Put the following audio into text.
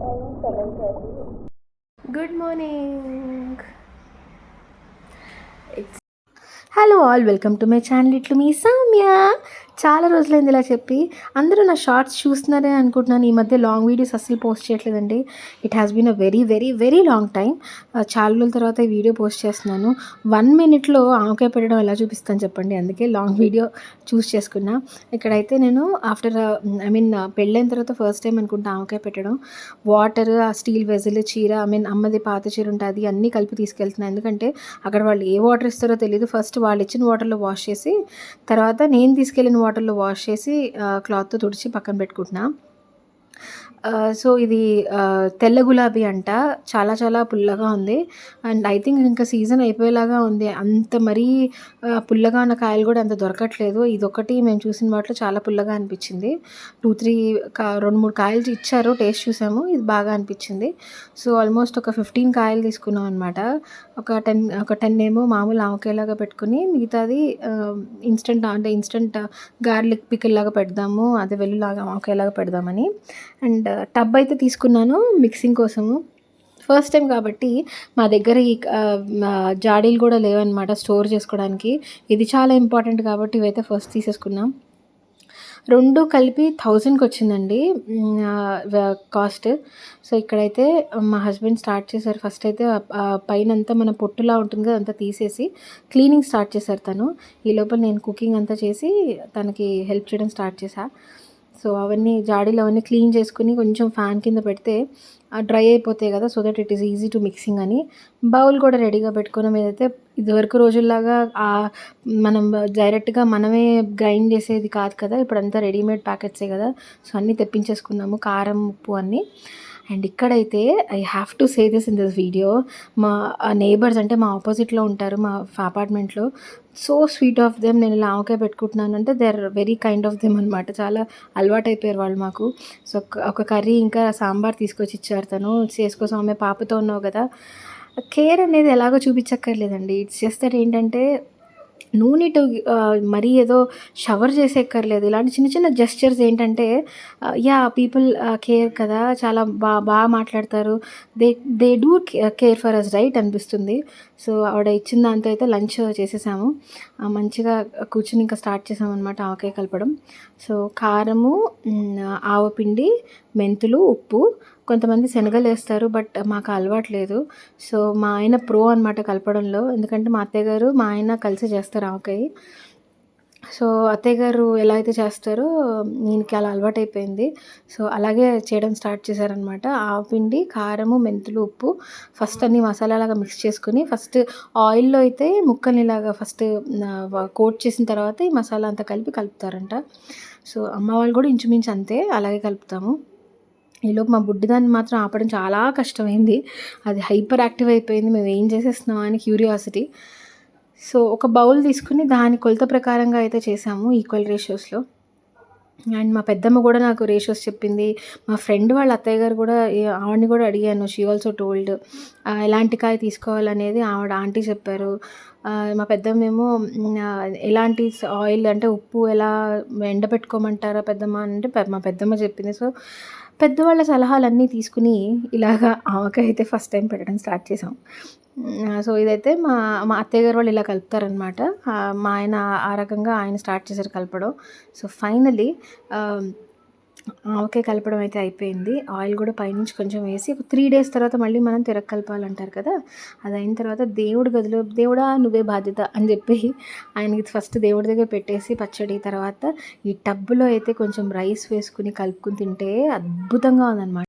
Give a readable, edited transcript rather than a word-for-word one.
Good morning. Hello all, welcome to my channel. ఇట్లు మీ సౌమ్య. చాలా రోజులైంది ఇలా చెప్పి. అందరూ నా షార్ట్స్ చూస్తున్నారని అనుకుంటున్నాను. ఈ మధ్య లాంగ్ వీడియోస్ అస్సలు పోస్ట్ చేయట్లేదండి. It has been a very very very long time. చాలా రోజుల తర్వాత ఈ వీడియో పోస్ట్ చేస్తున్నాను. 1 minute ఆవకాయ పెట్టడం ఎలా చూపిస్తాను చెప్పండి. అందుకే లాంగ్ వీడియో చూస్ చేసుకున్నా. ఇక్కడైతే నేను ఆఫ్టర్ పెళ్ళైన తర్వాత ఫస్ట్ టైం అనుకుంటా ఆవకాయ పెట్టడం. వాటర్, ఆ స్టీల్ వెజిల్, చీర, అమ్మది పాత చీర ఉంటుంది, అన్నీ కలిపి తీసుకెళ్తున్నాను. ఎందుకంటే అక్కడ వాళ్ళు ఏ వాటర్ ఇస్తారో తెలియదు. ఫస్ట్ వాళ్ళు ఇచ్చిన వాటర్లో వాష్ చేసి, తర్వాత నేను తీసుకెళ్ళిన వాటర్లో వాష్ చేసి క్లాత్తో తుడిచి పక్కన పెట్టుకుంటున్నా. సో ఇది తెల్ల గులాబీ అంట. చాలా చాలా పుల్లగా ఉంది. అండ్ ఐ థింక్ ఇంకా సీజన్ అయిపోయేలాగా ఉంది. అంత మరీ పుల్లగా ఉన్న కాయలు కూడా అంత దొరకట్లేదు. ఇదొకటి మేము చూసిన వాటిలో చాలా పుల్లగా అనిపించింది. 2-3 కాయలు ఇచ్చారు, టేస్ట్ చూసాము, ఇది బాగా అనిపించింది. సో ఆల్మోస్ట్ ఒక 15 కాయలు తీసుకున్నాం అనమాట. ఒక 10 ఏమో మామూలు ఆవకాయలాగా పెట్టుకుని, మిగతాది ఇన్స్టెంట్ గార్లిక్ పికిల్ లాగా పెడదాము, అదే వెల్లులాగా ఆవకాయలాగా పెడదామని. అండ్ టబ్ అయితే తీసుకున్నాను మిక్సింగ్ కోసము. ఫస్ట్ టైం కాబట్టి మా దగ్గర ఈ జాడీలు కూడా లేవన్నమాట స్టోర్ చేసుకోవడానికి. ఇది చాలా ఇంపార్టెంట్ కాబట్టి ఇవైతే ఫస్ట్ తీసేసుకున్నాం. 2 కలిపి 1000కి వచ్చిందండి కాస్ట్. సో ఇక్కడైతే మా హస్బెండ్ స్టార్ట్ చేశారు. ఫస్ట్ అయితే పైనంతా మన పొట్టులా ఉంటుంది కదా, అంతా తీసేసి క్లీనింగ్ స్టార్ట్ చేశారు తను. ఈ లోపల నేను కుకింగ్ అంతా చేసి తనకి హెల్ప్ చేయడం స్టార్ట్ చేశాను. సో అవన్నీ జాడీలో అవన్నీ క్లీన్ చేసుకుని కొంచెం ఫ్యాన్ కింద పెడితే డ్రై అయిపోతాయి కదా, so that it is easy to mixing అని. బౌల్ కూడా రెడీగా పెట్టుకున్నాం. ఏదైతే ఇదివరకు రోజుల్లాగా మనం డైరెక్ట్గా మనమే గ్రైండ్ చేసేది కాదు కదా, ఇప్పుడంతా రెడీమేడ్ ప్యాకెట్సే కదా. సో అన్నీ తెప్పించేసుకున్నాము, కారం, ఉప్పు అన్నీ. అండ్ ఇక్కడైతే I have to say this in this video. మా నేబర్స్ అంటే మా ఆపోజిట్లో ఉంటారు మా అపార్ట్మెంట్లో. So sweet of them. నేను ఇలా ఆవకాయ పెట్టుకుంటున్నాను అంటే they are very kind of them అనమాట. చాలా అలవాటు అయిపోయారు వాళ్ళు మాకు. సో ఒక కర్రీ ఇంకా సాంబార్ తీసుకొచ్చి ఇచ్చారు. తను చేసుకోసం, ఆమె పాపతో ఉన్నావు కదా. కేర్ అనేది ఎలాగో చూపించక్కర్లేదండి. ఇట్స్ జస్ట్ దట్ ఏంటంటే నూనె టు మరీ ఏదో షవర్ చేసేక్కర్లేదు. ఇలాంటి చిన్న చిన్న జెస్చర్స్ ఏంటంటే పీపుల్ కేర్ కదా, చాలా బాగా మాట్లాడతారు. They do care for us right అనిపిస్తుంది. సో ఆవిడ ఇచ్చిన దాంతో అయితే లంచ్ చేసేసాము. మంచిగా కూర్చుని ఇంకా స్టార్ట్ చేసామన్నమాట ఆవకాయ కలపడం. సో కారము, ఆవపిండి, మెంతులు, ఉప్పు, కొంతమంది శనగలు వేస్తారు, బట్ మాకు అలవాట్లేదు. సో మా ఆయన ప్రో అనమాట కలపడంలో. ఎందుకంటే మా అత్తయ్య గారు మా ఆయన కలిసి చేస్తారు ఆవకాయ. సో అత్తయ్య గారు ఎలా అయితే చేస్తారో ఈయనకి అలా అలవాటైపోయింది. సో అలాగే చేయడం స్టార్ట్ చేశారనమాట. ఆవపిండి, కారము, మెంతులు, ఉప్పు ఫస్ట్ అన్ని మసాలాలాగా మిక్స్ చేసుకుని, ఫస్ట్ ఆయిల్లో అయితే ముక్కల్ని ఇలాగా ఫస్ట్ కోట్ చేసిన తర్వాత ఈ మసాలా అంతా కలుపుతారంట. సో అమ్మ వాళ్ళు కూడా ఇంచుమించు అంతే, అలాగే కలుపుతాము. ఈలోపు మా బుడ్డిదాన్ని మాత్రం ఆపడం చాలా కష్టమైంది. అది హైపర్ యాక్టివ్ అయిపోయింది. మేము ఏం చేసేస్తున్నామా అని క్యూరియాసిటీ. సో ఒక బౌల్ తీసుకుని దాని కొలత ప్రకారంగా అయితే చేసాము, ఈక్వల్ రేషియోస్లో. అండ్ మా పెద్దమ్మ కూడా నాకు రేషియోస్ చెప్పింది. మా ఫ్రెండ్ వాళ్ళ అత్తయ్య గారు కూడా, ఆవిడని కూడా అడిగాను. షీ ఆల్సో టోల్డ్ ఎలాంటి కాయ తీసుకోవాలనేది ఆవిడ ఆంటీ చెప్పారు. మా పెద్దమ్మేమో ఎలాంటి ఆయిల్ అంటే ఉప్పు ఎలా ఎండబెట్టుకోమంటారా పెద్దమ్మ అంటే మా పెద్దమ్మ చెప్పింది. సో పెద్దవాళ్ళ సలహాలన్నీ తీసుకుని ఇలాగా ఆవకాయ అయితే ఫస్ట్ టైం పెట్టడం స్టార్ట్ చేసాం. సో ఇదైతే మా మా అత్తయ్య గారు వాళ్ళు ఇలా కలుపుతారనమాట. మా ఆయన ఆ రకంగా ఆయన స్టార్ట్ చేశారు కలపడం. సో ఫైనలీ ఆవకాయ కలపడం అయితే అయిపోయింది. ఆయిల్ కూడా పైనుంచి కొంచెం వేసి ఒక 3 days తర్వాత మళ్ళీ మనం కలపాలంటారు కదా, అది అయిన తర్వాత దేవుడి గదిలో దేవుడా నువ్వే బాధ్యత అని చెప్పి ఆయనకి ఫస్ట్ దేవుడి దగ్గర పెట్టేసి పచ్చడి, తర్వాత ఈ టబ్బులో అయితే కొంచెం రైస్ వేసుకుని కలుపుకుని తింటే అద్భుతంగా ఉందన్నమాట.